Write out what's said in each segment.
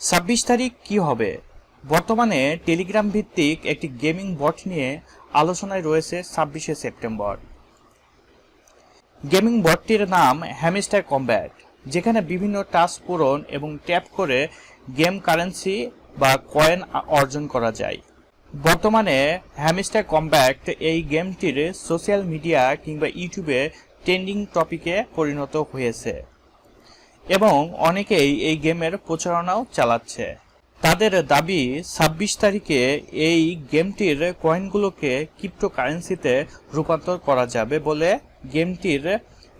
26 তারিখ কি হবে? বর্তমানে টেলিগ্রাম ভিত্তিক একটি গেমিং বট নিয়ে আলোচনায় রয়েছে 26শে সেপ্টেম্বর। গেমিং বটটির নাম হ্যামস্টার কম্ব্যাট, যেখানে বিভিন্ন টাস্ক পূরণ এবং ট্যাপ করে গেম কারেন্সি বা কয়েন অর্জন করা যায়। বর্তমানে হ্যামস্টার কম্ব্যাট এই গেমটির সোশ্যাল মিডিয়া কিংবা ইউটিউবে ট্রেন্ডিং টপিকে পরিণত হয়েছে এবং অনেকেই এই গেমের প্রচারণাও চালাচ্ছে। তাদের দাবি 26 তারিখে এই গেমটির কয়েনগুলোকে ক্রিপ্টোকারেন্সিতে রূপান্তর করা যাবে বলে গেমটির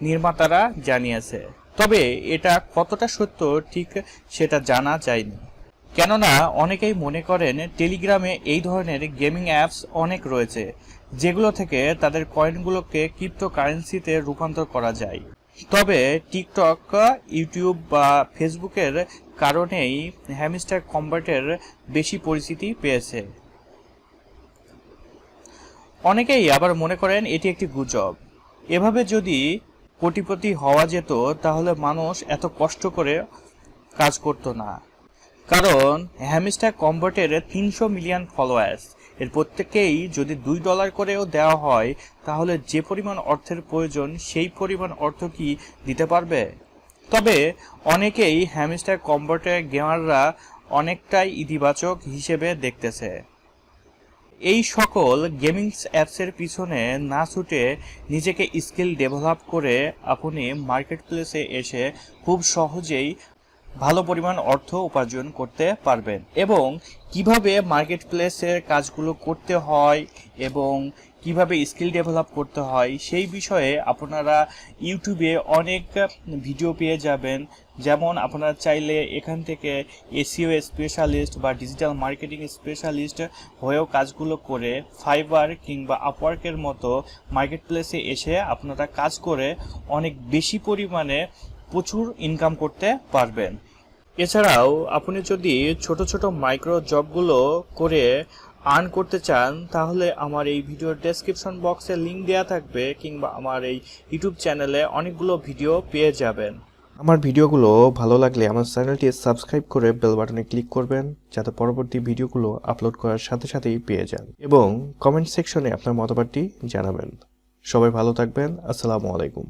নির্মাতারা জানিয়েছে। তবে এটা কতটা সত্য ঠিক সেটা জানা যায়নি, কেননা অনেকেই মনে করেন টেলিগ্রামে এই ধরনের গেমিং অ্যাপস অনেক রয়েছে যেগুলো থেকে তাদের কয়েনগুলোকে ক্রিপ্টোকারেন্সিতে রূপান্তর করা যায়। তবে টিকটক, ইউটিউব বা ফেসবুকের কারণেই হ্যামস্টার কম্ব্যাটের বেশি পরিচিতি পেয়েছে। অনেকেই আবার মনে করেন এটি একটি গুজব। এভাবে যদি কোটিপতি হওয়া যেত তাহলে মানুষ এত কষ্ট করে কাজ করতো না, কারণ হ্যামস্টার কম্ব্যাটের 300 মিলিয়ন ফলোয়ার্স, এর প্রত্যেকেই যদি $2 করেও দেওয়া হয় তাহলে যে পরিমাণ অর্থের প্রয়োজন সেই পরিমাণ অর্থ কি দিতে পারবে? তবে অনেকেই হ্যামস্টার কম্ব্যাটের গেমাররা অনেকটাই ইতিবাচক হিসেবে দেখতেছে। এই সকল গেমিং অ্যাপসের পিছনে না ছুটে নিজেকে স্কিল ডেভেলপ করে আপনি মার্কেট প্লেসে এসে খুব সহজেই ভালো পরিমাণ অর্থ উপার্জন করতে পারবেন এবং কিভাবে মার্কেট প্লেসের কাজগুলো করতে হয় এবং কিভাবে স্কিল ডেভেলপ করতে হয় সেই বিষয়ে আপনারা ইউটিউবে অনেক ভিডিও পেয়ে যাবেন। যেমন আপনারা চাইলে এখান থেকে এসইও স্পেশালিস্ট বা ডিজিটাল মার্কেটিং স্পেশালিস্ট হয়েও কাজগুলো করে ফাইবার কিংবা আপওয়ার্কের মতো মার্কেট প্লেসে এসে আপনারা কাজ করে অনেক বেশি পরিমাণে প্রচুর ইনকাম করতে পারবেন। এছাড়াও আপনি যদি ছোট ছোট মাইক্রো জবগুলো করে আর্ন করতে চান তাহলে আমার এই ভিডিওর ডেসক্রিপশন বক্সে লিংক দেওয়া থাকবে কিংবা আমার এই ইউটিউব চ্যানেলে অনেকগুলো ভিডিও পেয়ে যাবেন। আমার ভিডিওগুলো ভালো লাগলে আমার চ্যানেলটি সাবস্ক্রাইব করে বেল বাটনে ক্লিক করবেন যাতে পরবর্তী ভিডিওগুলো আপলোড করার সাথে সাথেই পেয়ে যান এবং কমেন্ট সেকশনে আপনার মতামতটি জানাবেন। সবাই ভালো থাকবেন। আসসালামু আলাইকুম।